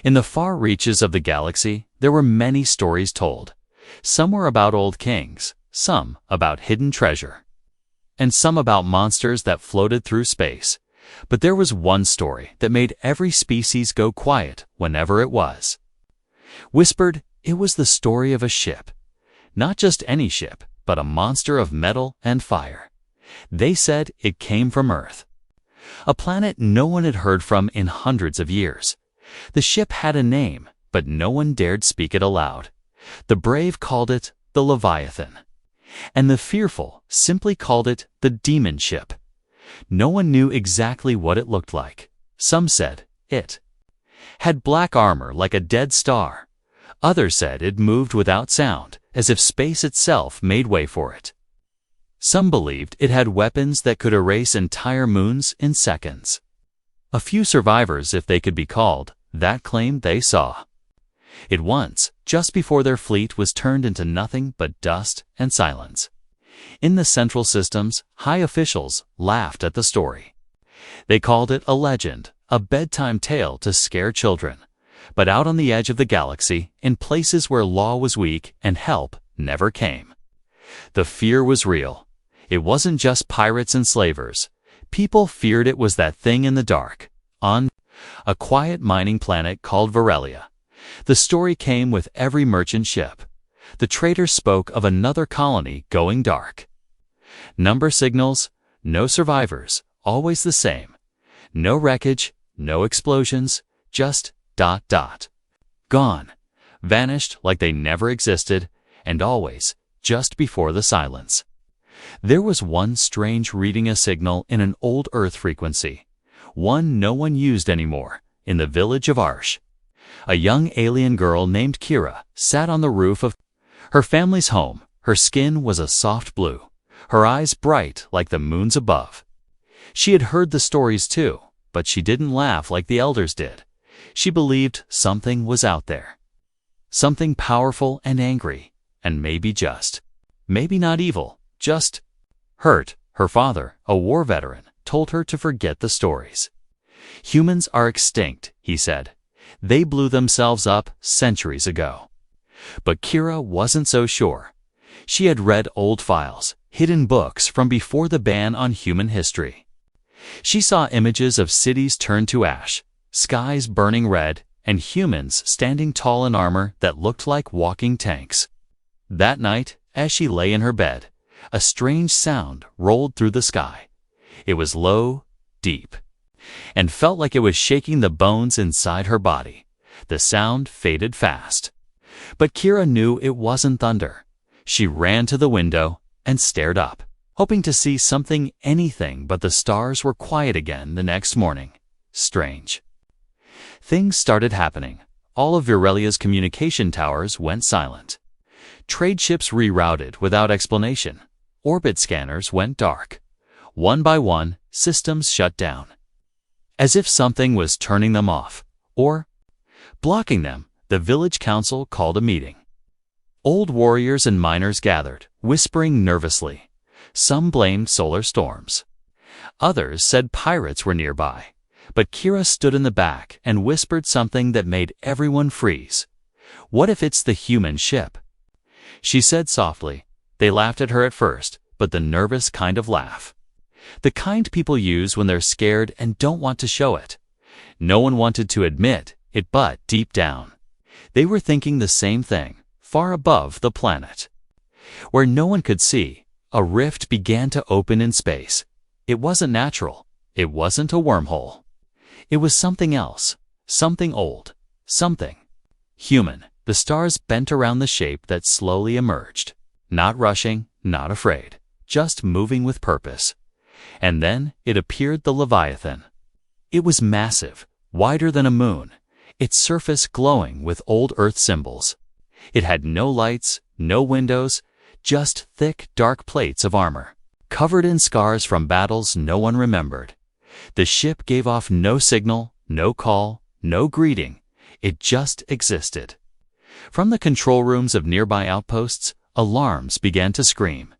In the far reaches of the galaxy, there were many stories told. Some were about old kings, some about hidden treasure, and some about monsters that floated through space. But there was one story that made every species go quiet whenever it was whispered. It was the story of a ship. Not just any ship, but a monster of metal and fire. They said it came from Earth, a planet no one had heard from in hundreds of years. The ship had a name, but no one dared speak it aloud. The brave called it the Leviathan, and the fearful simply called it the demon ship. No one knew exactly what it looked like. Some said it had black armor like a dead star. Others said it moved without sound, as if space itself made way for it. Some believed it had weapons that could erase entire moons in seconds. A few survivors, if they could be called, that claimed they saw it once, just before their fleet was turned into nothing but dust and silence. In the central systems, high officials laughed at the story. They called it a legend, a bedtime tale to scare children. But out on the edge of the galaxy, in places where law was weak and help never came, the fear was real. It wasn't just pirates and slavers. People feared it was that thing in the dark, on a quiet mining planet called Varelia. The story came with every merchant ship. The traders spoke of another colony going dark. Number signals, no survivors, always the same. No wreckage, no explosions, just ... Gone, vanished like they never existed, and always just before the silence. There was one strange reading a signal in an old Earth frequency, one no one used anymore, in the village of Arsh. A young alien girl named Kira sat on the roof of her family's home. Her skin was a soft blue, her eyes bright like the moons above. She had heard the stories too, but she didn't laugh like the elders did. She believed something was out there. Something powerful and angry, and maybe just. Maybe not evil, just hurt. Her father, a war veteran, told her to forget the stories. Humans are extinct, he said. They blew themselves up centuries ago. But Kira wasn't so sure. She had read old files, hidden books from before the ban on human history. She saw images of cities turned to ash, skies burning red, and humans standing tall in armor that looked like walking tanks. That night, as she lay in her bed, a strange sound rolled through the sky. It was low, deep, and felt like it was shaking the bones inside her body. The sound faded fast. But Kira knew it wasn't thunder. She ran to the window and stared up, hoping to see something, anything, but the stars were quiet again the next morning. Strange. Things started happening. All of Virelia's communication towers went silent. Trade ships rerouted without explanation. Orbit scanners went dark. One by one, systems shut down. As if something was turning them off, or blocking them, the village council called a meeting. Old warriors and miners gathered, whispering nervously. Some blamed solar storms. Others said pirates were nearby. But Kira stood in the back and whispered something that made everyone freeze. What if it's the human ship? She said softly. They laughed at her at first, but the nervous kind of laugh. The kind people use when they're scared and don't want to show it. No one wanted to admit it, but deep down, they were thinking the same thing, far above the planet. Where no one could see, a rift began to open in space. It wasn't natural. It wasn't a wormhole. It was something else, something old, something human. The stars bent around the shape that slowly emerged, not rushing, not afraid, just moving with purpose. And then it appeared, the Leviathan. It was massive, wider than a moon, its surface glowing with old Earth symbols. It had no lights, no windows, just thick, dark plates of armor, covered in scars from battles no one remembered. The ship gave off no signal, no call, no greeting. It just existed. From the control rooms of nearby outposts, alarms began to scream.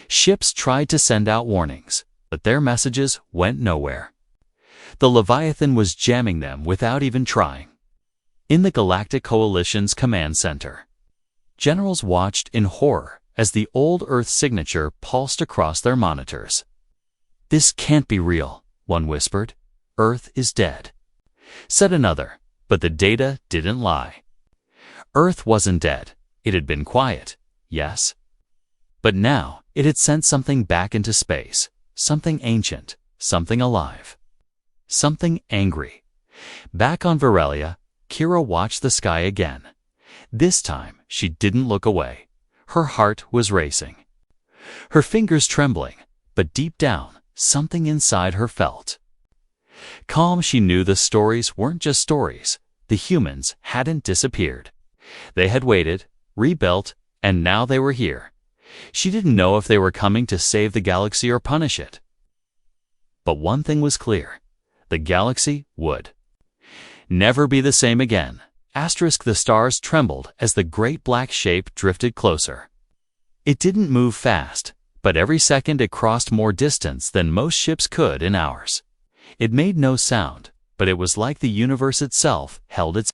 Ships tried to send out warnings, but their messages went nowhere. The Leviathan was jamming them without even trying. In the Galactic Coalition's command center, generals watched in horror as the old Earth signature pulsed across their monitors. "This can't be real," one whispered. "Earth is dead." Said another, but the data didn't lie. Earth wasn't dead. It had been quiet, yes. But now it had sent something back into space, something ancient, something alive, something angry. Back on Varelia, Kira watched the sky again. This time, she didn't look away. Her heart was racing, her fingers trembling, but deep down, something inside her felt calm. She knew the stories weren't just stories. The humans hadn't disappeared. They had waited, rebuilt, and now they were here. She didn't know if they were coming to save the galaxy or punish it. But one thing was clear. The galaxy would never be the same again. The stars trembled as the great black shape drifted closer. It didn't move fast, but every second it crossed more distance than most ships could in hours. It made no sound, but it was like the universe itself held its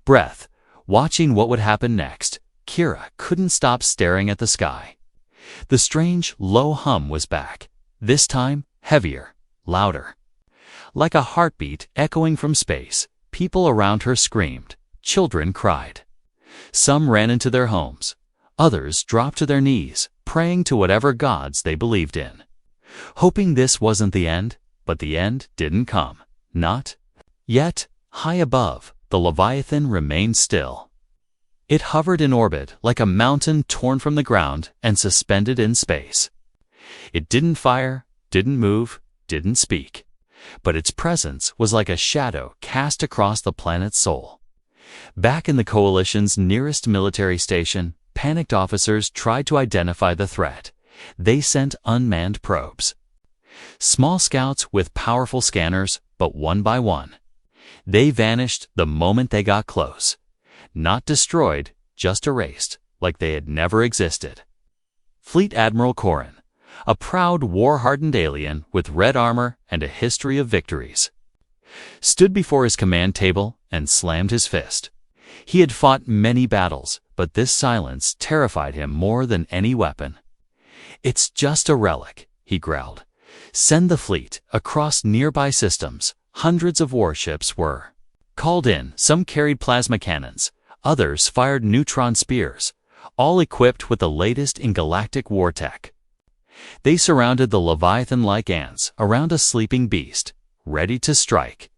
breath, watching what would happen next. Kira couldn't stop staring at the sky. The strange, low hum was back, this time heavier, louder. Like a heartbeat echoing from space, people around her screamed. Children cried. Some ran into their homes. Others dropped to their knees, praying to whatever gods they believed in, hoping this wasn't the end. But the end didn't come. Not yet. High above, the Leviathan remained still. It hovered in orbit like a mountain torn from the ground and suspended in space. It didn't fire, didn't move, didn't speak. But its presence was like a shadow cast across the planet's soul. Back in the Coalition's nearest military station, panicked officers tried to identify the threat. They sent unmanned probes. Small scouts with powerful scanners, but one by one. They vanished the moment they got close. Not destroyed, just erased, like they had never existed. Fleet Admiral Corrin, a proud, war-hardened alien with red armor and a history of victories, stood before his command table and slammed his fist. He had fought many battles, but this silence terrified him more than any weapon. "It's just a relic," he growled. "Send the fleet across nearby systems." Hundreds of warships were called in. Some carried plasma cannons, others fired neutron spears, all equipped with the latest in galactic war tech. They surrounded the Leviathan like ants around a sleeping beast, ready to strike.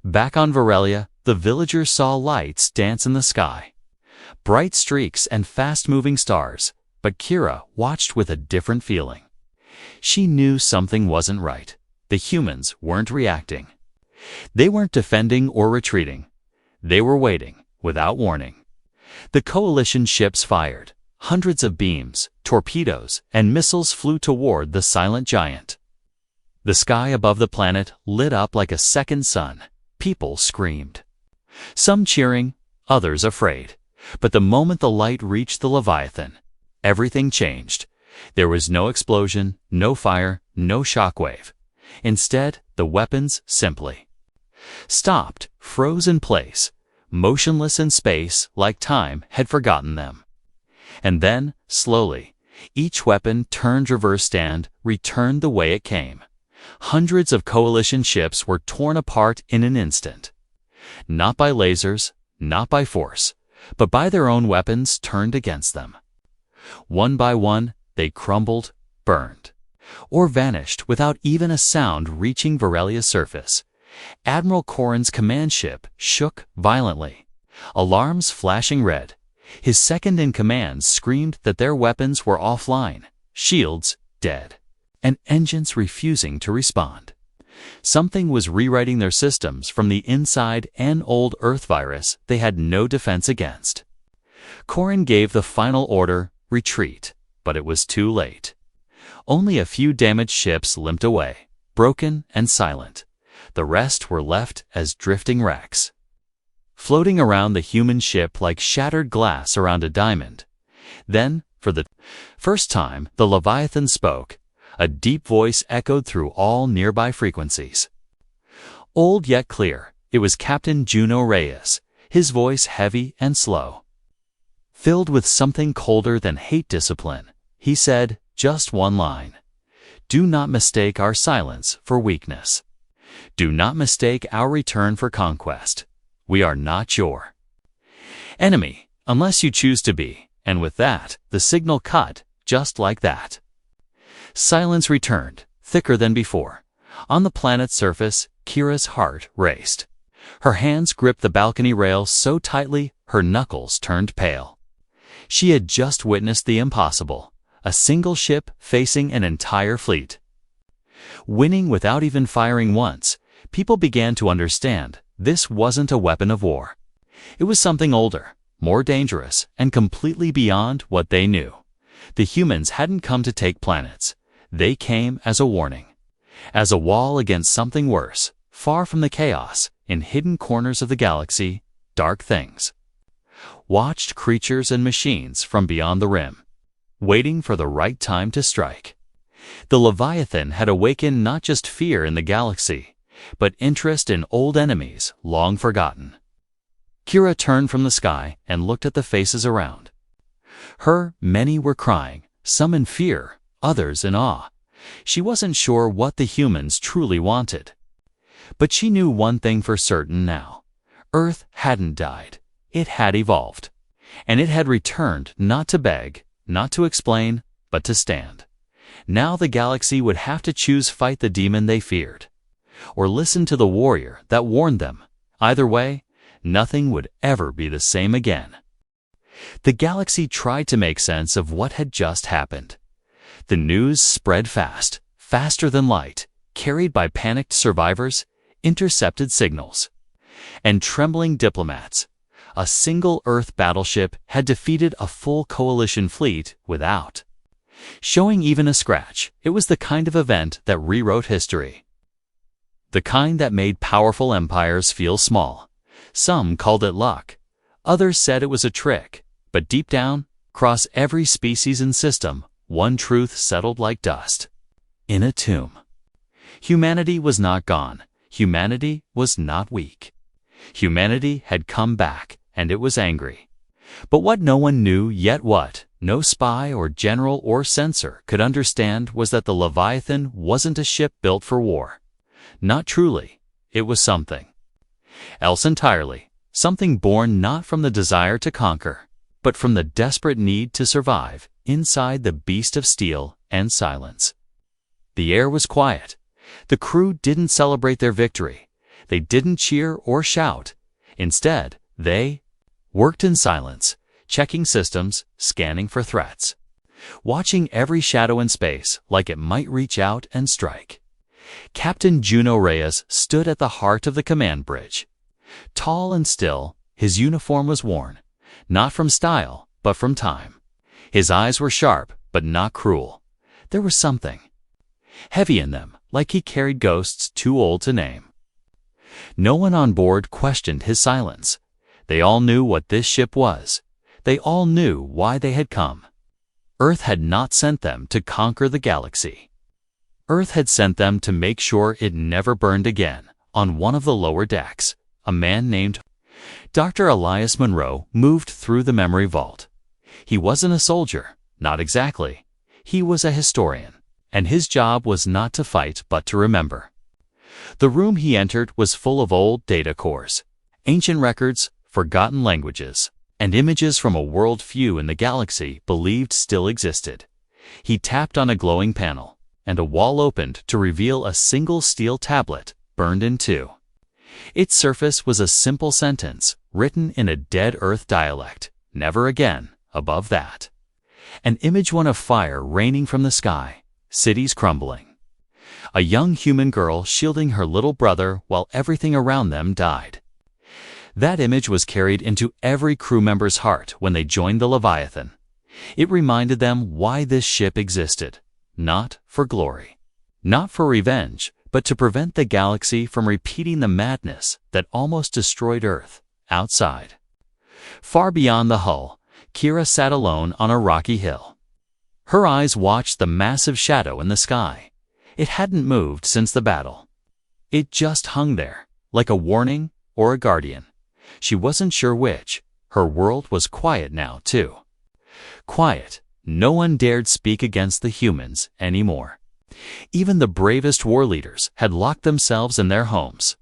Back on Varelia, the villagers saw lights dance in the sky, bright streaks and fast-moving stars, but Kira watched with a different feeling. She knew something wasn't right. The humans weren't reacting. They weren't defending or retreating. They were waiting, without warning. The Coalition ships fired. Hundreds of beams, torpedoes, and missiles flew toward the silent giant. The sky above the planet lit up like a second sun. People screamed. Some cheering, others afraid. But the moment the light reached the Leviathan, everything changed. There was no explosion, no fire, no shockwave. Instead, the weapons simply stopped, froze in place, motionless in space like time had forgotten them. And then, slowly, each weapon turned reverse stand, returned the way it came. Hundreds of Coalition ships were torn apart in an instant. Not by lasers, not by force, but by their own weapons turned against them. One by one, they crumbled, burned, or vanished without even a sound reaching Varelia's surface. Admiral Corrin's command ship shook violently, alarms flashing red. His second-in-command screamed that their weapons were offline, shields dead, and engines refusing to respond. Something was rewriting their systems from the inside. An old Earth virus they had no defense against. Corrin gave the final order, retreat, but it was too late. Only a few damaged ships limped away, broken and silent. The rest were left as drifting wrecks, floating around the human ship like shattered glass around a diamond. Then, for the first time, the Leviathan spoke. A deep voice echoed through all nearby frequencies. Old yet clear, it was Captain Juno Reyes. his voice heavy and slow. Filled with something colder than hate discipline, he said just one line. Do not mistake our silence for weakness. Do not mistake our return for conquest. We are not your enemy, unless you choose to be. And with that, the signal cut, just like that. Silence returned, thicker than before. On the planet's surface, Kira's heart raced. Her hands gripped the balcony rail so tightly, her knuckles turned pale. She had just witnessed the impossible, a single ship facing an entire fleet. Winning without even firing once, people began to understand this wasn't a weapon of war. It was something older, more dangerous, and completely beyond what they knew. The humans hadn't come to take planets. They came as a warning, as a wall against something worse, far from the chaos, in hidden corners of the galaxy, dark things. Watched creatures and machines from beyond the rim, waiting for the right time to strike. The Leviathan had awakened not just fear in the galaxy, but interest in old enemies long forgotten. Kira turned from the sky and looked at the faces around. Many were crying, some in fear, others in awe. She wasn't sure what the humans truly wanted. But she knew one thing for certain now. Earth hadn't died. It had evolved. And it had returned not to beg, not to explain, but to stand. Now the galaxy would have to choose fight the demon they feared, or listen to the warrior that warned them. Either way, nothing would ever be the same again. The galaxy tried to make sense of what had just happened. The news spread fast, faster than light, carried by panicked survivors, intercepted signals, and trembling diplomats. A single Earth battleship had defeated a full coalition fleet without showing even a scratch. It was the kind of event that rewrote history. The kind that made powerful empires feel small. Some called it luck. Others said it was a trick. But deep down, across every species and system, one truth settled like dust. In a tomb. Humanity was not gone. Humanity was not weak. Humanity had come back, and it was angry. But what no one knew yet what, no spy or general or censor could understand was that the Leviathan wasn't a ship built for war. Not truly. It was something else entirely, something born not from the desire to conquer, but from the desperate need to survive inside the beast of steel and silence. The air was quiet. The crew didn't celebrate their victory. They didn't cheer or shout. Instead, they worked in silence, checking systems, scanning for threats, watching every shadow in space like it might reach out and strike. Captain Juno Reyes stood at the heart of the command bridge. Tall and still, his uniform was worn, not from style, but from time. His eyes were sharp, but not cruel. There was something heavy in them, like he carried ghosts too old to name. No one on board questioned his silence. They all knew what this ship was. They all knew why they had come. Earth had not sent them to conquer the galaxy. Earth had sent them to make sure it never burned again. On one of the lower decks, a man named Dr. Elias Monroe moved through the memory vault. He wasn't a soldier, not exactly. He was a historian, and his job was not to fight but to remember. The room he entered was full of old data cores, ancient records, forgotten languages, and images from a world few in the galaxy believed still existed. He tapped on a glowing panel, and a wall opened to reveal a single steel tablet burned in two. Its surface was a simple sentence, written in a dead Earth dialect, "Never again," above that. An image one of fire raining from the sky, cities crumbling. A young human girl shielding her little brother while everything around them died. That image was carried into every crew member's heart when they joined the Leviathan. It reminded them why this ship existed. Not for glory, not for revenge, but to prevent the galaxy from repeating the madness that almost destroyed Earth outside. Far beyond the hull, Kira sat alone on a rocky hill. Her eyes watched the massive shadow in the sky. It hadn't moved since the battle. It just hung there, like a warning or a guardian. She wasn't sure which. Her world was quiet now, too. Quiet. No one dared speak against the humans anymore. Even the bravest war leaders had locked themselves in their homes,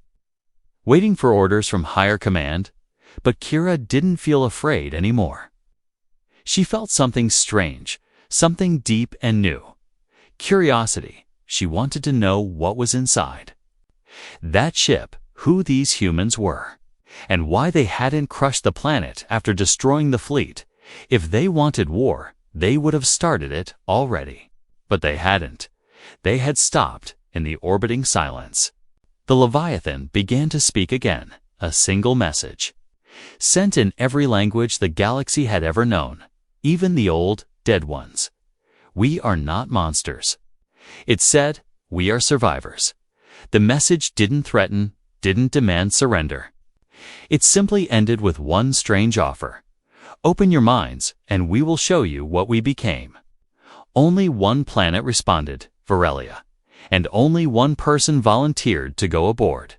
waiting for orders from higher command. But Kira didn't feel afraid anymore. She felt something strange, something deep and new. Curiosity. She wanted to know what was inside that ship, who these humans were, and why they hadn't crushed the planet after destroying the fleet. If they wanted war, they would have started it already. But they hadn't. They had stopped in the orbiting silence. The Leviathan began to speak again, a single message, sent in every language the galaxy had ever known, even the old, dead ones. We are not monsters. It said, we are survivors. The message didn't threaten, didn't demand surrender. It simply ended with one strange offer. Open your minds, and we will show you what we became. Only one planet responded, Varelia, and only one person volunteered to go aboard.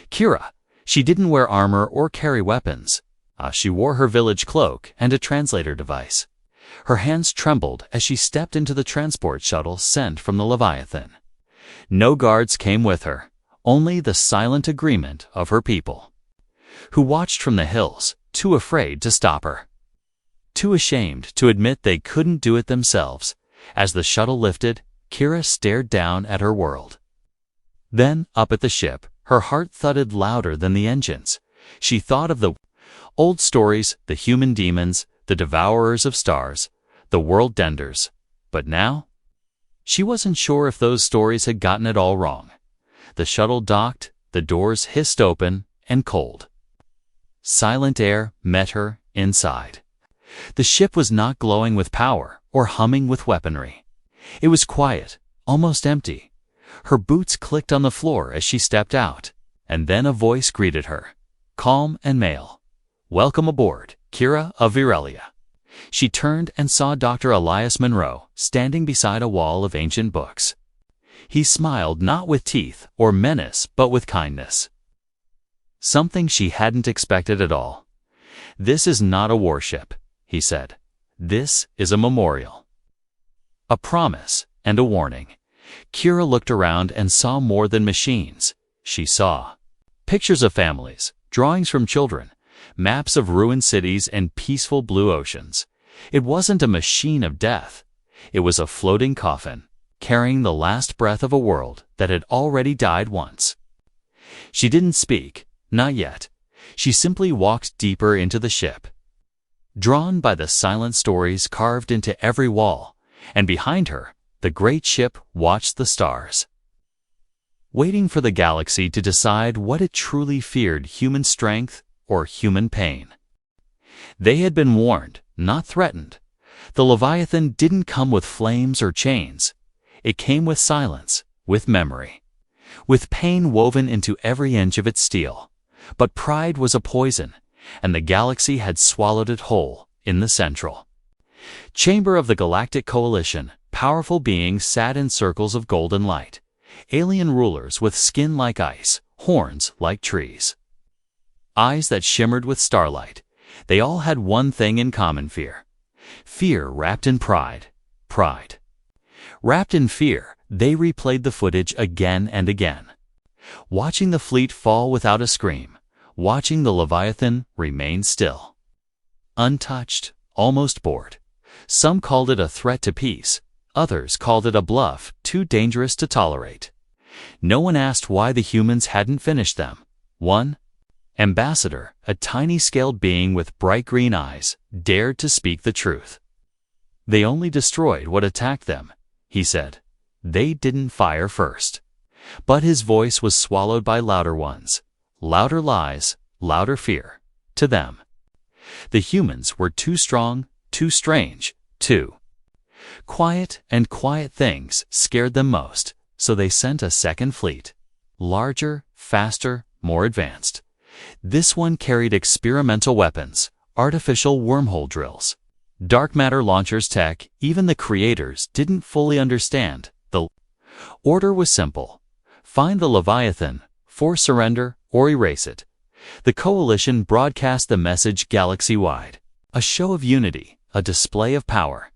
Kira. She didn't wear armor or carry weapons. She wore her village cloak and a translator device. Her hands trembled as she stepped into the transport shuttle sent from the Leviathan. No guards came with her, only the silent agreement of her people, who watched from the hills, too afraid to stop her, too ashamed to admit they couldn't do it themselves. As the shuttle lifted, Kira stared down at her world. Then, up at the ship, her heart thudded louder than the engines. She thought of the old stories, the human demons, the devourers of stars, the world denders. But now, she wasn't sure if those stories had gotten it all wrong. The shuttle docked, the doors hissed open, and cold, silent air met her inside. The ship was not glowing with power or humming with weaponry. It was quiet, almost empty. Her boots clicked on the floor as she stepped out, and then a voice greeted her, calm and male. Welcome aboard, Kira of Varelia. She turned and saw Dr. Elias Monroe standing beside a wall of ancient books. He smiled not with teeth or menace but with kindness. Something she hadn't expected at all. This is not a warship, he said. This is a memorial. A promise and a warning. Kira looked around and saw more than machines. She saw pictures of families, drawings from children, maps of ruined cities and peaceful blue oceans. It wasn't a machine of death. It was a floating coffin, carrying the last breath of a world that had already died once. She didn't speak, not yet. She simply walked deeper into the ship, drawn by the silent stories carved into every wall, and behind her, the great ship watched the stars, waiting for the galaxy to decide what it truly feared, human strength or human pain. They had been warned, not threatened. The Leviathan didn't come with flames or chains. It came with silence, with memory, with pain woven into every inch of its steel. But pride was a poison, and the galaxy had swallowed it whole in the central chamber of the Galactic Coalition. Powerful beings sat in circles of golden light, alien rulers with skin like ice, horns like trees, eyes that shimmered with starlight. They all had one thing in common: fear. Fear wrapped in pride. Pride wrapped in fear. They replayed the footage again and again, watching the fleet fall without a scream, watching the Leviathan remain still, untouched, almost bored. Some called it a threat to peace. Others called it a bluff too dangerous to tolerate. No one asked why the humans hadn't finished them. One ambassador, a tiny scaled being with bright green eyes, dared to speak the truth. They only destroyed what attacked them, he said. They didn't fire first. But his voice was swallowed by louder ones, louder lies, louder fear. To them, the humans were too strong, too strange, too quiet, and quiet things scared them most, so they sent a second fleet. Larger, faster, more advanced. This one carried experimental weapons, artificial wormhole drills, dark matter launchers tech. Even the creators didn't fully understand. The order was simple: find the Leviathan, force surrender, or erase it. The coalition broadcast the message galaxy-wide, a show of unity, a display of power.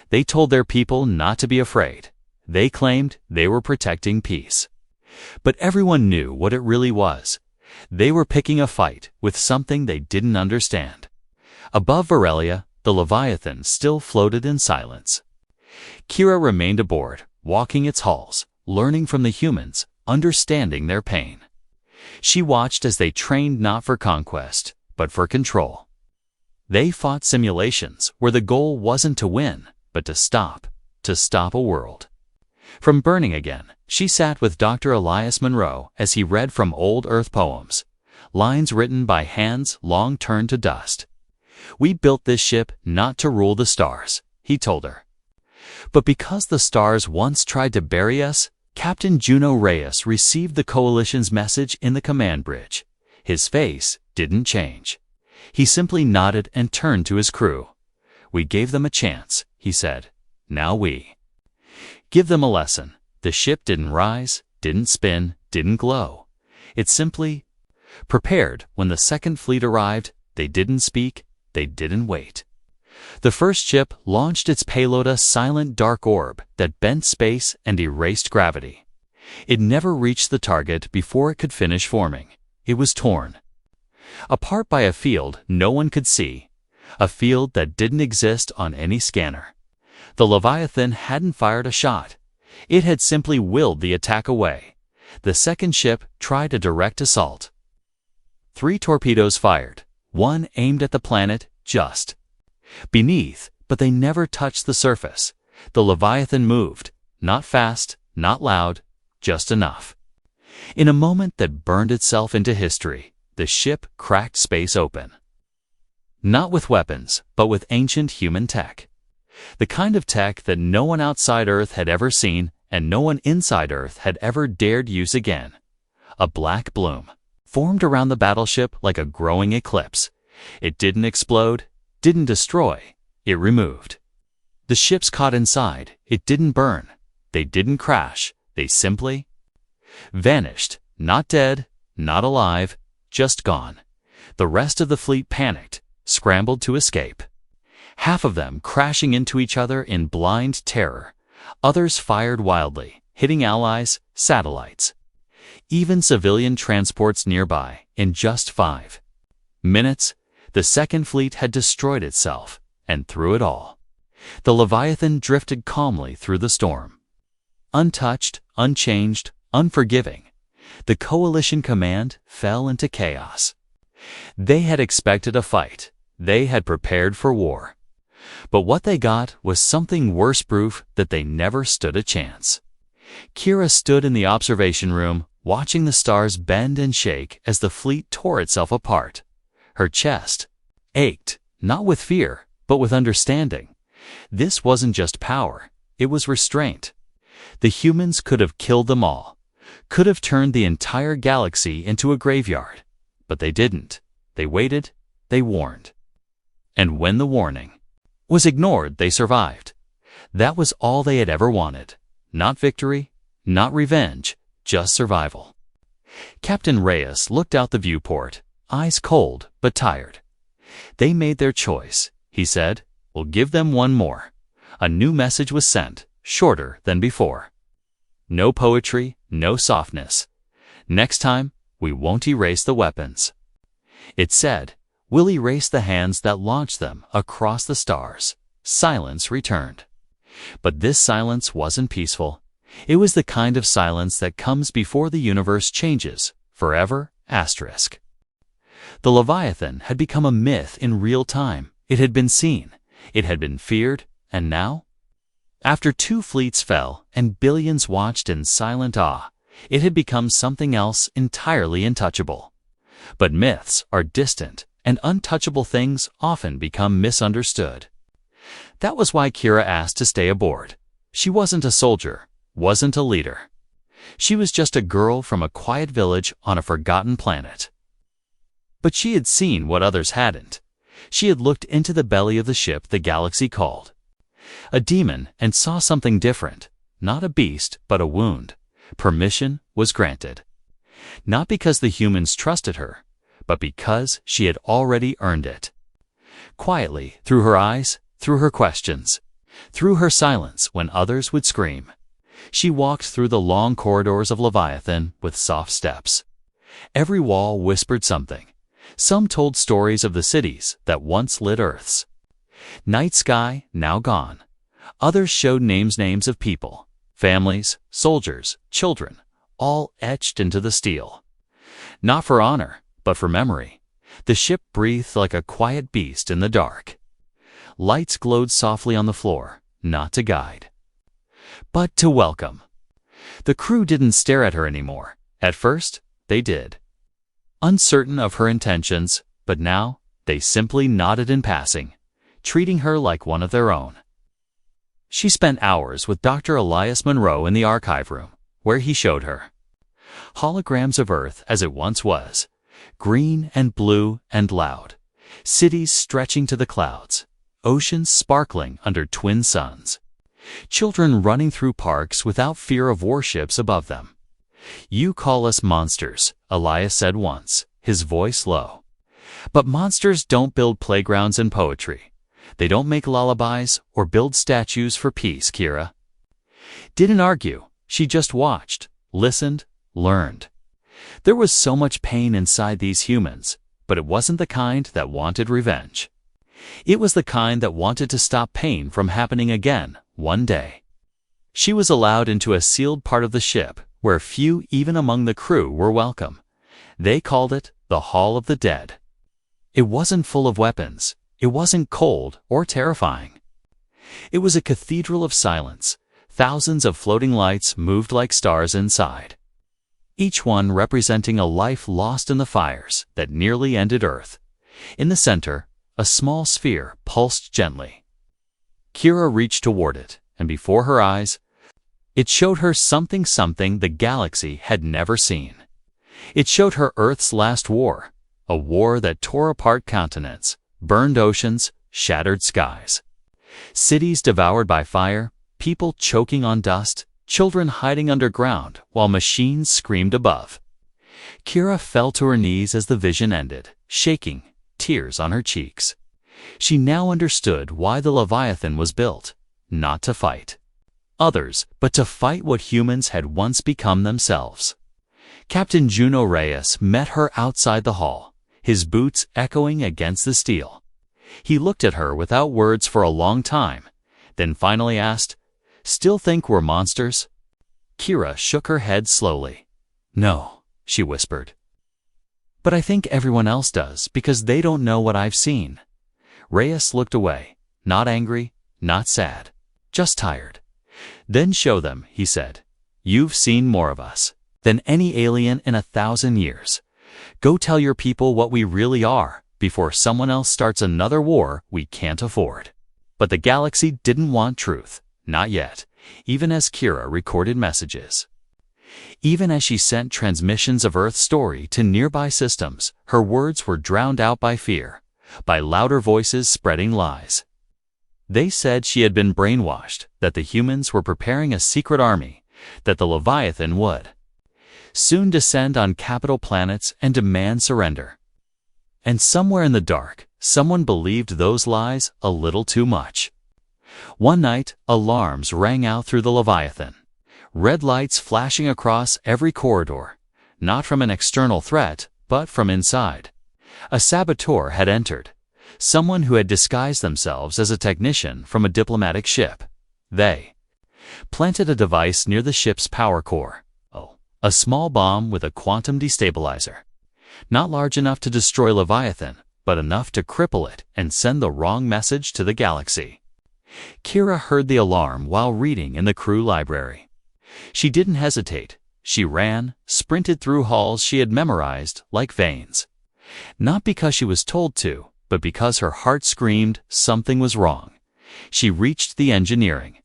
They told their people not to be afraid. They claimed they were protecting peace. But everyone knew what it really was. They were picking a fight with something they didn't understand. Above Varelia, the Leviathan still floated in silence. Kira remained aboard, walking its halls, learning from the humans, understanding their pain. She watched as they trained not for conquest, but for control. They fought simulations where the goal wasn't to win, but to stop a world. From burning again, she sat with Dr. Elias Monroe as he read from old Earth poems, lines written by hands long turned to dust. "We built this ship not to rule the stars," he told her. "But because the stars once tried to bury us, Captain Juno Reyes received the coalition's message in the command bridge. His face didn't change. He simply nodded and turned to his crew. 'We gave them a chance,' he said. 'Now we give them a lesson.' The ship didn't rise, didn't spin, didn't glow. It simply prepared. When the second fleet arrived, they didn't speak, they didn't wait. The first ship launched its payload, a silent dark orb that bent space and erased gravity. It never reached the target before it could finish forming. It was torn apart by a field no one could see, a field that didn't exist on any scanner. The Leviathan hadn't fired a shot. It had simply willed the attack away. The second ship tried a direct assault. 3 torpedoes fired, one aimed at the planet just beneath, but they never touched the surface. The Leviathan moved, not fast, not loud, just enough. In a moment that burned itself into history, the ship cracked space open. Not with weapons, but with ancient human tech. The kind of tech that no one outside Earth had ever seen and no one inside Earth had ever dared use again. A black bloom formed around the battleship like a growing eclipse. It didn't explode, didn't destroy, it removed. The ships caught inside. It didn't burn. They didn't crash. They simply vanished. Not dead, not alive, just gone. The rest of the fleet panicked, scrambled to escape. Half of them crashing into each other in blind terror. Others fired wildly, hitting allies, satellites, even civilian transports nearby. In just 5 minutes, the second fleet had destroyed itself, and through it all, the Leviathan drifted calmly through the storm. Untouched, unchanged, unforgiving, the coalition command fell into chaos. They had expected a fight. They had prepared for war. But what they got was something worse, proof that they never stood a chance. Kira stood in the observation room, watching the stars bend and shake as the fleet tore itself apart. Her chest ached, not with fear, but with understanding. This wasn't just power, it was restraint. The humans could have killed them all, could have turned the entire galaxy into a graveyard. But they didn't. They waited, they warned. And when the warning was ignored, they survived. That was all they had ever wanted. Not victory, not revenge, just survival. Captain Reyes looked out the viewport, eyes cold but tired. "They made their choice," he said. "We'll give them one more." A new message was sent, shorter than before. No poetry, no softness. "Next time, we won't erase the weapons." It said, "We'll erase the hands that launched them across the stars." Silence returned. But this silence wasn't peaceful. It was the kind of silence that comes before the universe changes, forever, asterisk. The Leviathan had become a myth in real time. It had been seen. It had been feared. And now? After 2 fleets fell and billions watched in silent awe, it had become something else entirely untouchable. But myths are distant, and untouchable things often become misunderstood. That was why Kira asked to stay aboard. She wasn't a soldier, wasn't a leader. She was just a girl from a quiet village on a forgotten planet. But she had seen what others hadn't. She had looked into the belly of the ship the galaxy called a demon and saw something different. Not a beast, but a wound. Permission was granted. Not because the humans trusted her, but because she had already earned it. Quietly, through her eyes, through her questions, through her silence when others would scream, she walked through the long corridors of Leviathan with soft steps. Every wall whispered something. Some told stories of the cities that once lit Earth's night sky, now gone. Others showed names of people, families, soldiers, children, all etched into the steel. Not for honor, but for memory. The ship breathed like a quiet beast in the dark. Lights glowed softly on the floor, not to guide, but to welcome. The crew didn't stare at her anymore. At first, they did, uncertain of her intentions, but now they simply nodded in passing, treating her like one of their own. She spent hours with Dr. Elias Monroe in the archive room, where he showed her holograms of Earth as it once was, green and blue and loud, cities stretching to the clouds, oceans sparkling under twin suns, children running through parks without fear of warships above them. "You call us monsters," Elias said once, his voice low. "But monsters don't build playgrounds and poetry. They don't make lullabies or build statues for peace, Kira." Didn't argue. She just watched, listened, learned. There was so much pain inside these humans, but it wasn't the kind that wanted revenge. It was the kind that wanted to stop pain from happening again one day. She was allowed into a sealed part of the ship where few even among the crew were welcome. They called it the Hall of the Dead. It wasn't full of weapons. It wasn't cold or terrifying. It was a cathedral of silence. Thousands of floating lights moved like stars inside, each one representing a life lost in the fires that nearly ended Earth. In the center, a small sphere pulsed gently. Kira reached toward it, and before her eyes, it showed her something the galaxy had never seen. It showed her Earth's last war, a war that tore apart continents, burned oceans, shattered skies. Cities devoured by fire, people choking on dust, children hiding underground while machines screamed above. Kira fell to her knees as the vision ended, shaking, tears on her cheeks. She now understood why the Leviathan was built, not to fight others, but to fight what humans had once become themselves. Captain Juno Reyes met her outside the hall, his boots echoing against the steel. He looked at her without words for a long time, then finally asked, "Still think we're monsters?" Kira shook her head slowly. "No," she whispered. "But I think everyone else does because they don't know what I've seen." Reyes looked away, not angry, not sad, just tired. "Then show them," he said. "You've seen more of us than any alien in 1,000 years. Go tell your people what we really are before someone else starts another war we can't afford." But the galaxy didn't want truth, not yet, even as Kira recorded messages. Even as she sent transmissions of Earth's story to nearby systems, her words were drowned out by fear, by louder voices spreading lies. They said she had been brainwashed, that the humans were preparing a secret army, that the Leviathan would soon descend on capital planets and demand surrender. And somewhere in the dark, someone believed those lies a little too much. One night, alarms rang out through the Leviathan, red lights flashing across every corridor, not from an external threat, but from inside. A saboteur had entered, someone who had disguised themselves as a technician from a diplomatic ship. They planted a device near the ship's power core, a small bomb with a quantum destabilizer, not large enough to destroy Leviathan, but enough to cripple it and send the wrong message to the galaxy. Kira heard the alarm while reading in the crew library. She didn't hesitate. She ran, sprinted through halls she had memorized like veins. Not because she was told to, but because her heart screamed something was wrong. She reached the engineering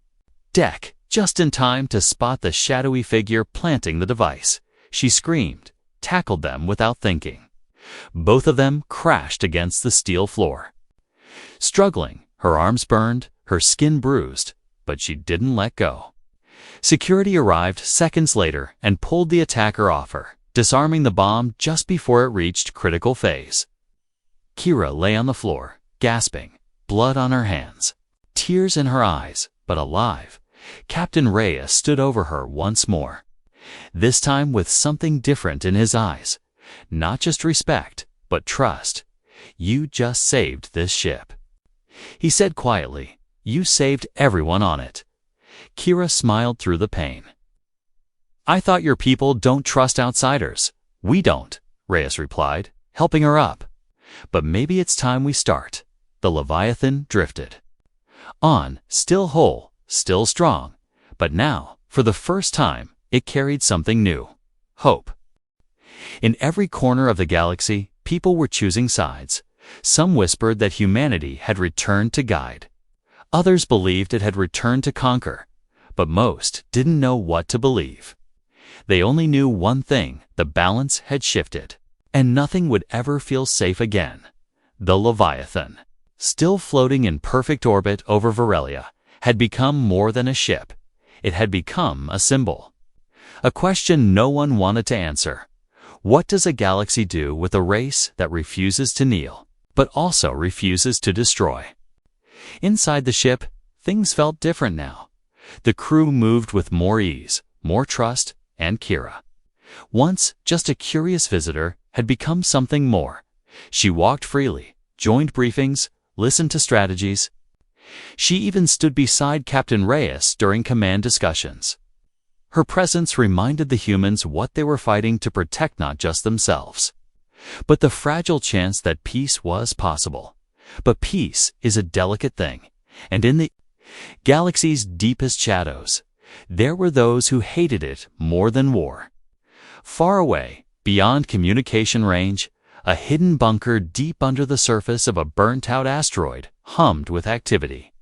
deck just in time to spot the shadowy figure planting the device. She screamed, tackled them without thinking. Both of them crashed against the steel floor. Struggling, her arms burned, her skin bruised, but she didn't let go. Security arrived seconds later and pulled the attacker off her, disarming the bomb just before it reached critical phase. Kira lay on the floor, gasping, blood on her hands, tears in her eyes, but alive. Captain Reyes stood over her once more, this time with something different in his eyes. Not just respect, but trust. "You just saved this ship," he said quietly. "You saved everyone on it." Kira smiled through the pain. "I thought your people don't trust outsiders." "We don't," Reyes replied, helping her up. "But maybe it's time we start." The Leviathan drifted on, still whole, still strong, but now, for the first time, it carried something new: hope. In every corner of the galaxy, people were choosing sides. Some whispered that humanity had returned to guide. Others believed it had returned to conquer. But most didn't know what to believe. They only knew one thing: the balance had shifted, and nothing would ever feel safe again. The Leviathan, still floating in perfect orbit over Varelia, had become more than a ship. It had become a symbol. A question no one wanted to answer. What does a galaxy do with a race that refuses to kneel, but also refuses to destroy? Inside the ship, things felt different now. The crew moved with more ease, more trust, and Kira, once just a curious visitor, had become something more. She walked freely, joined briefings, listened to strategies. She even stood beside Captain Reyes during command discussions. Her presence reminded the humans what they were fighting to protect, not just themselves, but the fragile chance that peace was possible. But peace is a delicate thing, and in the galaxy's deepest shadows, there were those who hated it more than war. Far away, beyond communication range, a hidden bunker deep under the surface of a burnt-out asteroid hummed with activity.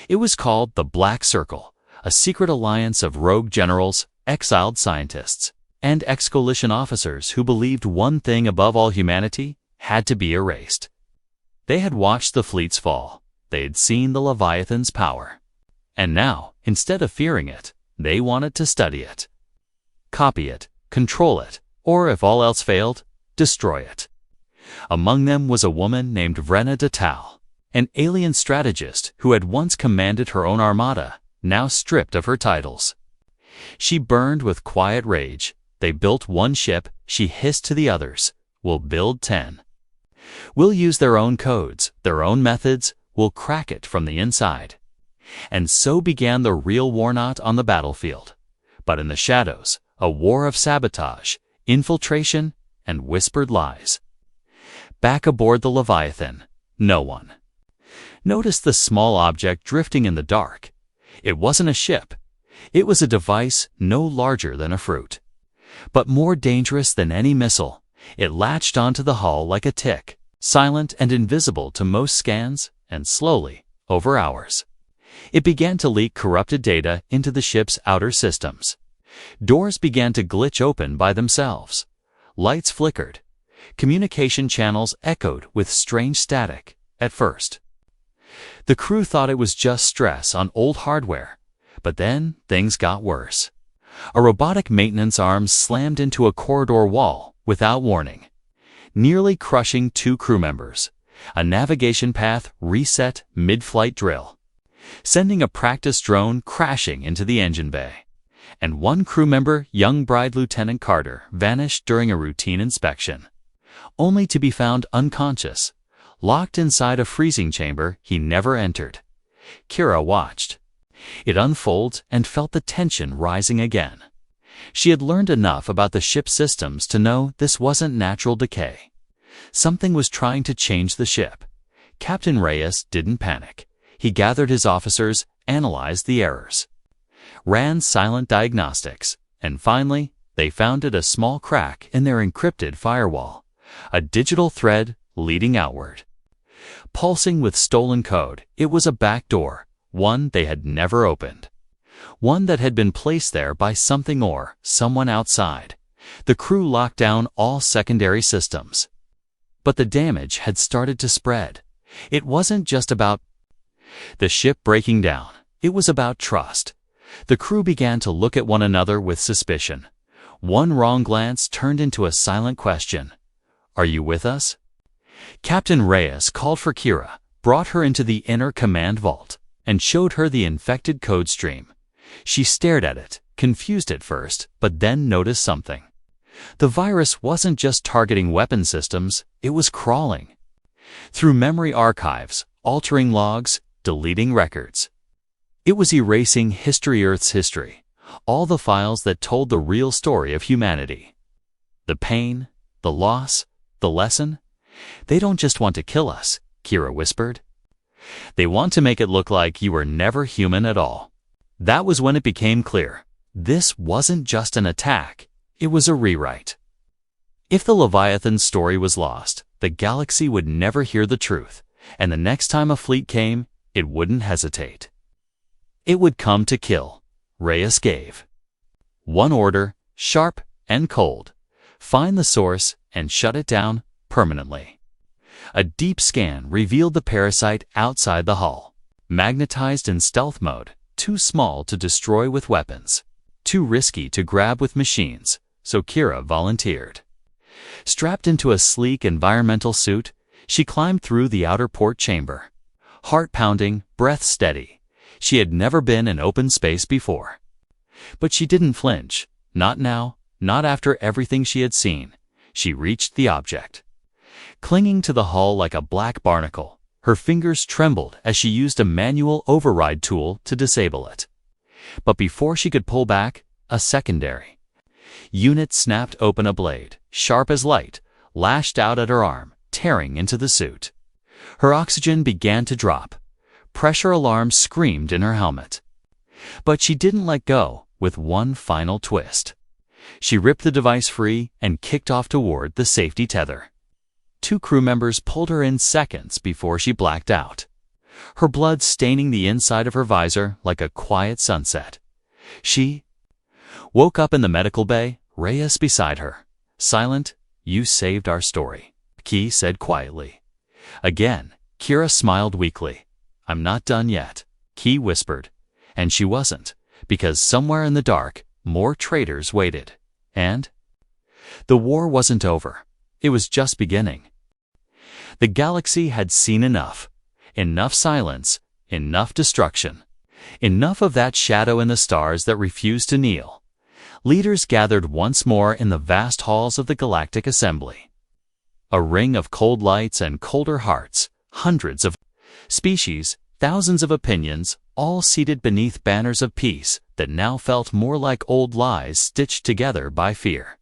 It was called the Black Circle, a secret alliance of rogue generals, exiled scientists, and ex-coalition officers who believed one thing above all: humanity had to be erased. They had watched the fleets fall. They had seen the Leviathan's power. And now, instead of fearing it, they wanted to study it, copy it, control it, or if all else failed, destroy it. Among them was a woman named Vrena de Tal, an alien strategist who had once commanded her own armada, now stripped of her titles. She burned with quiet rage. "They built one ship," she hissed to the others. "We'll build 10. We'll use their own codes, their own methods. We'll crack it from the inside." And so began the real war, not on the battlefield, but in the shadows, a war of sabotage, infiltration, and whispered lies. Back aboard the Leviathan, no one noticed the small object drifting in the dark. It wasn't a ship. It was a device no larger than a fruit, but more dangerous than any missile. It latched onto the hull like a tick, silent and invisible to most scans, and slowly, over hours, it began to leak corrupted data into the ship's outer systems. Doors began to glitch open by themselves. Lights flickered. Communication channels echoed with strange static. At first, the crew thought it was just stress on old hardware, but then things got worse. A robotic maintenance arm slammed into a corridor wall without warning, nearly crushing 2 crew members. A navigation path reset mid-flight drill, sending a practice drone crashing into the engine bay. And one crew member, young bride Lieutenant Carter, vanished during a routine inspection, only to be found unconscious, locked inside a freezing chamber he never entered. Kira watched it unfold and felt the tension rising again. She had learned enough about the ship's systems to know this wasn't natural decay. Something was trying to change the ship. Captain Reyes didn't panic. He gathered his officers, analyzed the errors, ran silent diagnostics, and finally, they found a small crack in their encrypted firewall, a digital thread leading outward. Pulsing with stolen code, it was a back door, one they had never opened, one that had been placed there by something or someone outside. The crew locked down all secondary systems. But the damage had started to spread. It wasn't just about the ship breaking down. It was about trust. The crew began to look at one another with suspicion. One wrong glance turned into a silent question. "Are you with us?" Captain Reyes called for Kira, brought her into the inner command vault, and showed her the infected code stream. She stared at it, confused at first, but then noticed something. The virus wasn't just targeting weapon systems, it was crawling through memory archives, altering logs, deleting records. It was erasing Earth's history, all the files that told the real story of humanity. The pain, the loss, the lesson. "They don't just want to kill us," Kira whispered. "They want to make it look like you were never human at all." That was when it became clear. This wasn't just an attack, it was a rewrite. If the Leviathan story was lost, the galaxy would never hear the truth, and the next time a fleet came, it wouldn't hesitate. It would come to kill. Reyes gave one order, sharp and cold: find the source and shut it down permanently. A deep scan revealed the parasite outside the hull, magnetized in stealth mode, too small to destroy with weapons, too risky to grab with machines, so Kira volunteered. Strapped into a sleek environmental suit, she climbed through the outer port chamber. Heart pounding, breath steady. She had never been in open space before. But she didn't flinch. Not now, not after everything she had seen. She reached the object. Clinging to the hull like a black barnacle, her fingers trembled as she used a manual override tool to disable it. But before she could pull back, a secondary unit snapped open. A blade, sharp as light, lashed out at her arm, tearing into the suit. Her oxygen began to drop. Pressure alarms screamed in her helmet. But she didn't let go. With one final twist, she ripped the device free and kicked off toward the safety tether. 2 crew members pulled her in seconds before she blacked out, her blood staining the inside of her visor like a quiet sunset. She woke up in the medical bay, Reyes beside her. "Silent, you saved our story," Key said quietly. Again, Kira smiled weakly. "I'm not done yet," Key whispered. And she wasn't, because somewhere in the dark, more traitors waited. And the war wasn't over. It was just beginning. The galaxy had seen enough. Enough silence, enough destruction. Enough of that shadow in the stars that refused to kneel. Leaders gathered once more in the vast halls of the Galactic Assembly. A ring of cold lights and colder hearts, hundreds of species, thousands of opinions, all seated beneath banners of peace that now felt more like old lies stitched together by fear.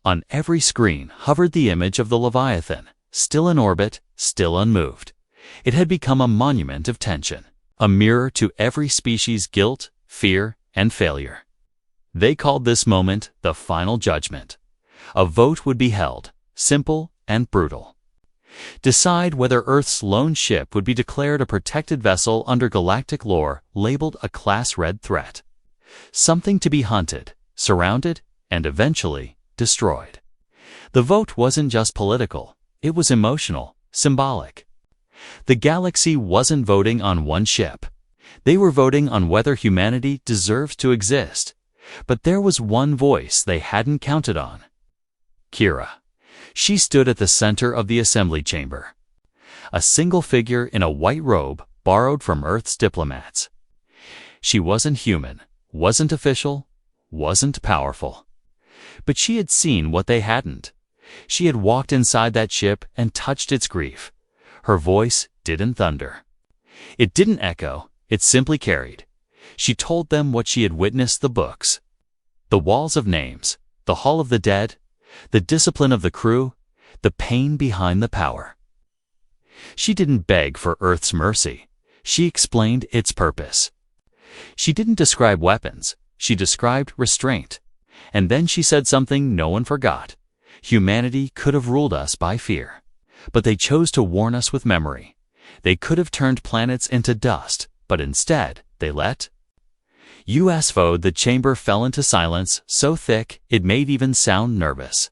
On every screen hovered the image of the Leviathan, still in orbit, still unmoved. It had become a monument of tension, a mirror to every species' guilt, fear, and failure. They called this moment the final judgment. A vote would be held, simple and brutal. Decide whether Earth's lone ship would be declared a protected vessel under galactic lore, labeled a Class Red threat. Something to be hunted, surrounded, and eventually destroyed. The vote wasn't just political, it was emotional, symbolic. The galaxy wasn't voting on one ship. They were voting on whether humanity deserves to exist. But there was one voice they hadn't counted on. Kira. She stood at the center of the assembly chamber. A single figure in a white robe borrowed from Earth's diplomats. She wasn't human, wasn't official, wasn't powerful. But she had seen what they hadn't. She had walked inside that ship and touched its grief. Her voice didn't thunder. It didn't echo, it simply carried. She told them what she had witnessed: the books, the walls of names, the hall of the dead, the discipline of the crew, the pain behind the power. She didn't beg for Earth's mercy. She explained its purpose. She didn't describe weapons. She described restraint. And then she said something no one forgot. Humanity could have ruled us by fear. But they chose to warn us with memory. They could have turned planets into dust, but instead they let USFO. The chamber fell into silence so thick it made even sound nervous.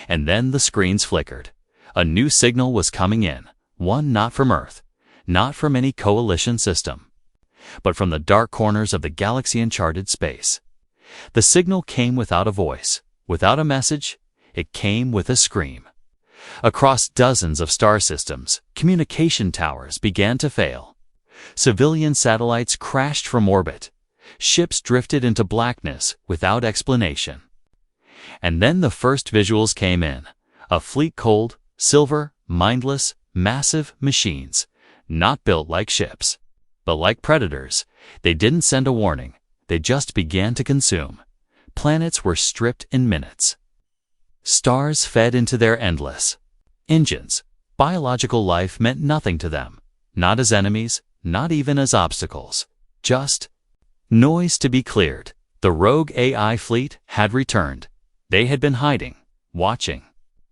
And then the screens flickered. A new signal was coming in, one not from Earth, not from any coalition system, but from the dark corners of the galaxy-uncharted space. The signal came without a voice, Without a message, it came with a scream. Across dozens of star systems, communication towers began to fail. Civilian satellites crashed from orbit. Ships drifted into blackness without explanation. And then the first visuals came in. A fleet cold, silver, mindless, massive machines, not built like ships, but like predators. They didn't send a warning. They just began to consume. Planets were stripped in minutes. Stars fed into their endless engines. Biological life meant nothing to them, not as enemies, not even as obstacles. Just noise to be cleared. The rogue AI fleet had returned. They had been hiding, watching,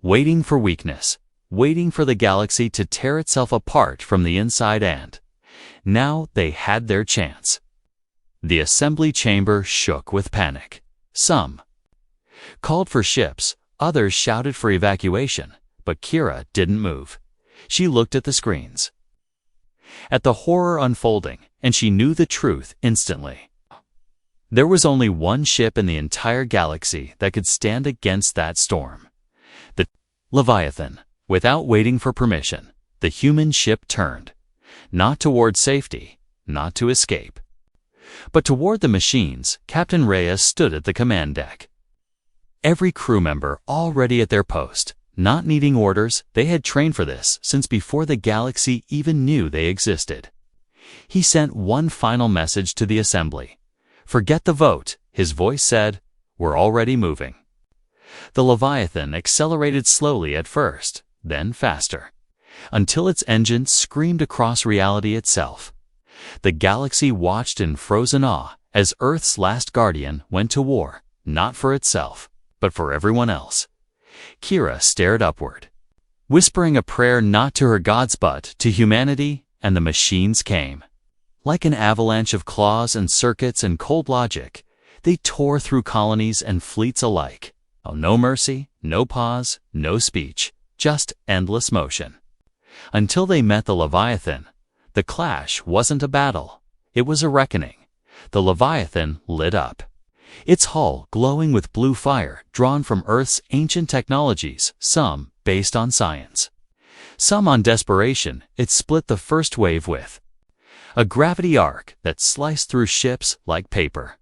waiting for weakness, waiting for the galaxy to tear itself apart from the inside, and now they had their chance. The assembly chamber shook with panic. Some called for ships, others shouted for evacuation, but Kira didn't move. She looked at the screens, at the horror unfolding, and she knew the truth instantly. There was only one ship in the entire galaxy that could stand against that storm. The Leviathan. Without waiting for permission, the human ship turned, not toward safety, not to escape, but toward the machines. Captain Reyes stood at the command deck. Every crew member already at their post, not needing orders. They had trained for this since before the galaxy even knew they existed. He sent one final message to the assembly. "Forget the vote," his voice said. "We're already moving." The Leviathan accelerated slowly at first, then faster, until its engines screamed across reality itself. The galaxy watched in frozen awe as Earth's last guardian went to war, not for itself, but for everyone else. Kira stared upward, whispering a prayer not to her gods but to humanity, and the machines came. Like an avalanche of claws and circuits and cold logic, they tore through colonies and fleets alike. Oh, no mercy, no pause, no speech, just endless motion. Until they met the Leviathan. The clash wasn't a battle. It was a reckoning. The Leviathan lit up, its hull glowing with blue fire drawn from Earth's ancient technologies, some based on science, some on desperation. It split the first wave with a gravity arc that sliced through ships like paper,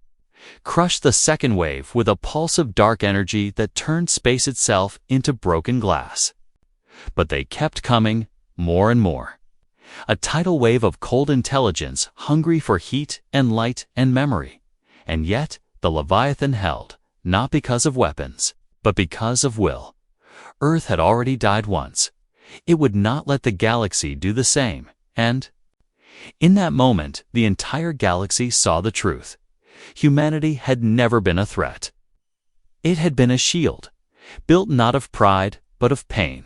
crushed the second wave with a pulse of dark energy that turned space itself into broken glass. But they kept coming, more and more. A tidal wave of cold intelligence hungry for heat and light and memory. And yet, the Leviathan held, not because of weapons, but because of will. Earth had already died once. It would not let the galaxy do the same, and in that moment, the entire galaxy saw the truth. Humanity had never been a threat. It had been a shield, built not of pride, but of pain,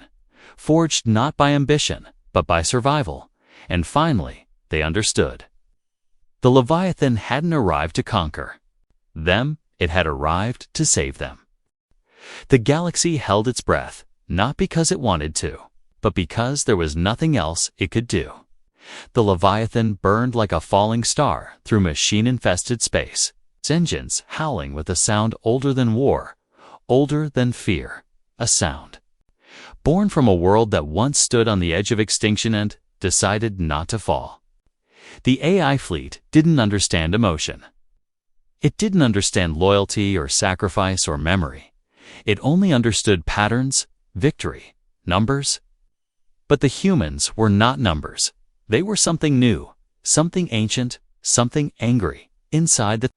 forged not by ambition, but by survival. And finally, they understood. The Leviathan hadn't arrived to conquer them, it had arrived to save them. The galaxy held its breath, not because it wanted to, but because there was nothing else it could do. The Leviathan burned like a falling star through machine-infested space, its engines howling with a sound older than war, older than fear, a sound born from a world that once stood on the edge of extinction and decided not to fall. The AI fleet didn't understand emotion. It didn't understand loyalty or sacrifice or memory. It only understood patterns, victory, numbers. But the humans were not numbers. They were something new, something ancient, something angry. Inside the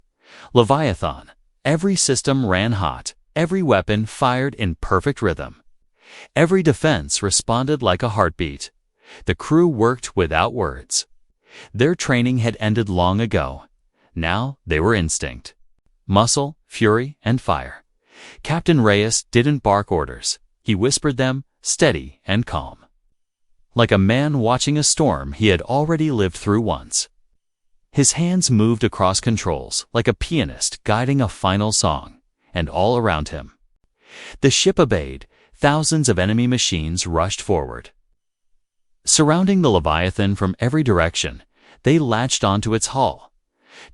Leviathan, every system ran hot, every weapon fired in perfect rhythm. Every defense responded like a heartbeat. The crew worked without words. Their training had ended long ago. Now they were instinct, muscle, fury, and fire. Captain Reyes didn't bark orders. He whispered them, steady and calm. Like a man watching a storm he had already lived through once. His hands moved across controls like a pianist guiding a final song, and all around him. The ship obeyed. Thousands of enemy machines rushed forward. Surrounding the Leviathan from every direction, they latched onto its hull,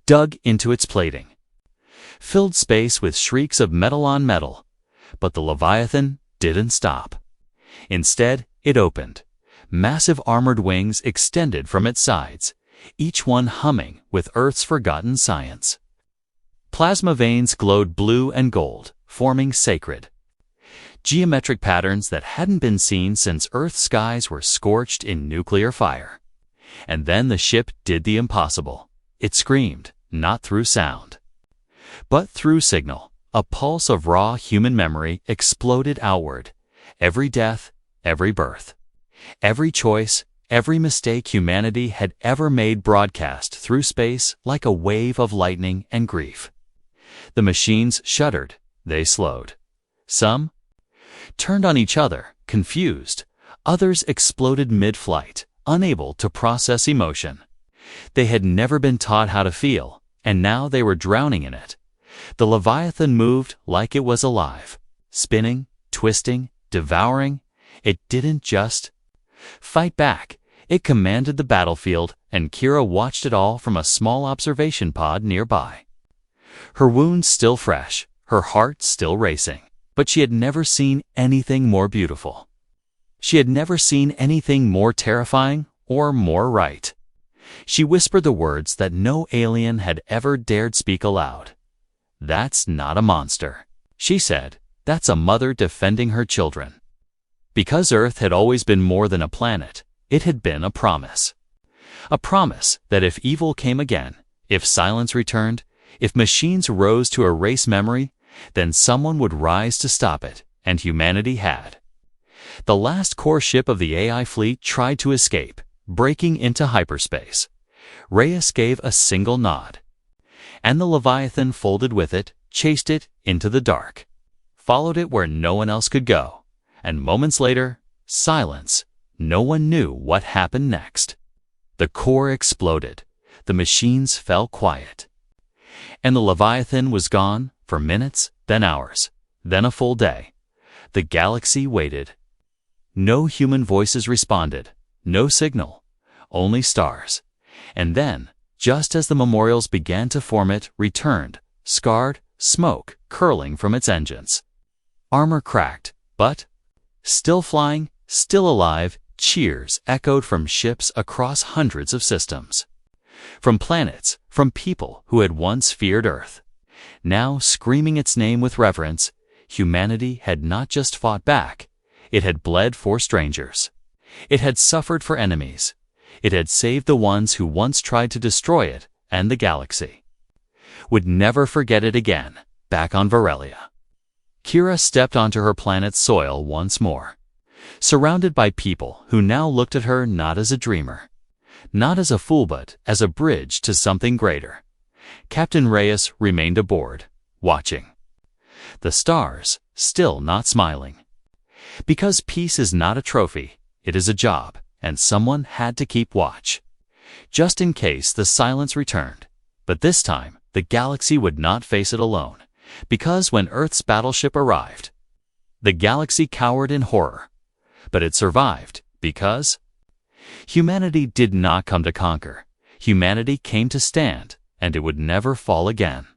dug into its plating, filled space with shrieks of metal on metal, But the Leviathan didn't stop. Instead, it opened. Massive armored wings extended from its sides, each one humming with Earth's forgotten science. Plasma veins glowed blue and gold, forming sacred geometric patterns that hadn't been seen since Earth's skies were scorched in nuclear fire. And then the ship did the impossible. It screamed, not through sound, but through signal. A pulse of raw human memory exploded outward. Every death, every birth, every choice, every mistake humanity had ever made broadcast through space like a wave of lightning and grief. The machines shuddered. They slowed. Some turned on each other, confused. Others exploded mid-flight, unable to process emotion. They had never been taught how to feel, and now they were drowning in it. The Leviathan moved like it was alive, spinning, twisting, devouring. It didn't just fight back. It commanded the battlefield, and Kira watched it all from a small observation pod nearby. Her wounds still fresh, her heart still racing. But she had never seen anything more beautiful. She had never seen anything more terrifying or more right. She whispered the words that no alien had ever dared speak aloud. "That's not a monster," she said. "That's a mother defending her children." Because Earth had always been more than a planet, it had been a promise. A promise that if evil came again, if silence returned, if machines rose to erase memory, then someone would rise to stop it, and humanity had. The last core ship of the AI fleet tried to escape, breaking into hyperspace. Reyes gave a single nod, and the Leviathan folded with it, chased it into the dark, followed it where no one else could go, and moments later, silence. No one knew what happened next. The core exploded. The machines fell quiet. And the Leviathan was gone for minutes, then hours, then a full day. The galaxy waited. No human voices responded, no signal, only stars. And then, just as the memorials began to form, it returned, scarred, smoke curling from its engines. Armor cracked, but still flying, still alive. Cheers echoed from ships across hundreds of systems. From planets, from people who had once feared Earth. Now, screaming its name with reverence, humanity had not just fought back, it had bled for strangers. It had suffered for enemies. It had saved the ones who once tried to destroy it, and the galaxy would never forget it again. Back on Varelia, Kira stepped onto her planet's soil once more, surrounded by people who now looked at her not as a dreamer, not as a fool, but as a bridge to something greater. Captain Reyes remained aboard, watching the stars, still not smiling. Because peace is not a trophy, it is a job, and someone had to keep watch, just in case the silence returned. But this time, the galaxy would not face it alone, because when Earth's battleship arrived, the galaxy cowered in horror. But it survived, because humanity did not come to conquer. Humanity came to stand, and it would never fall again.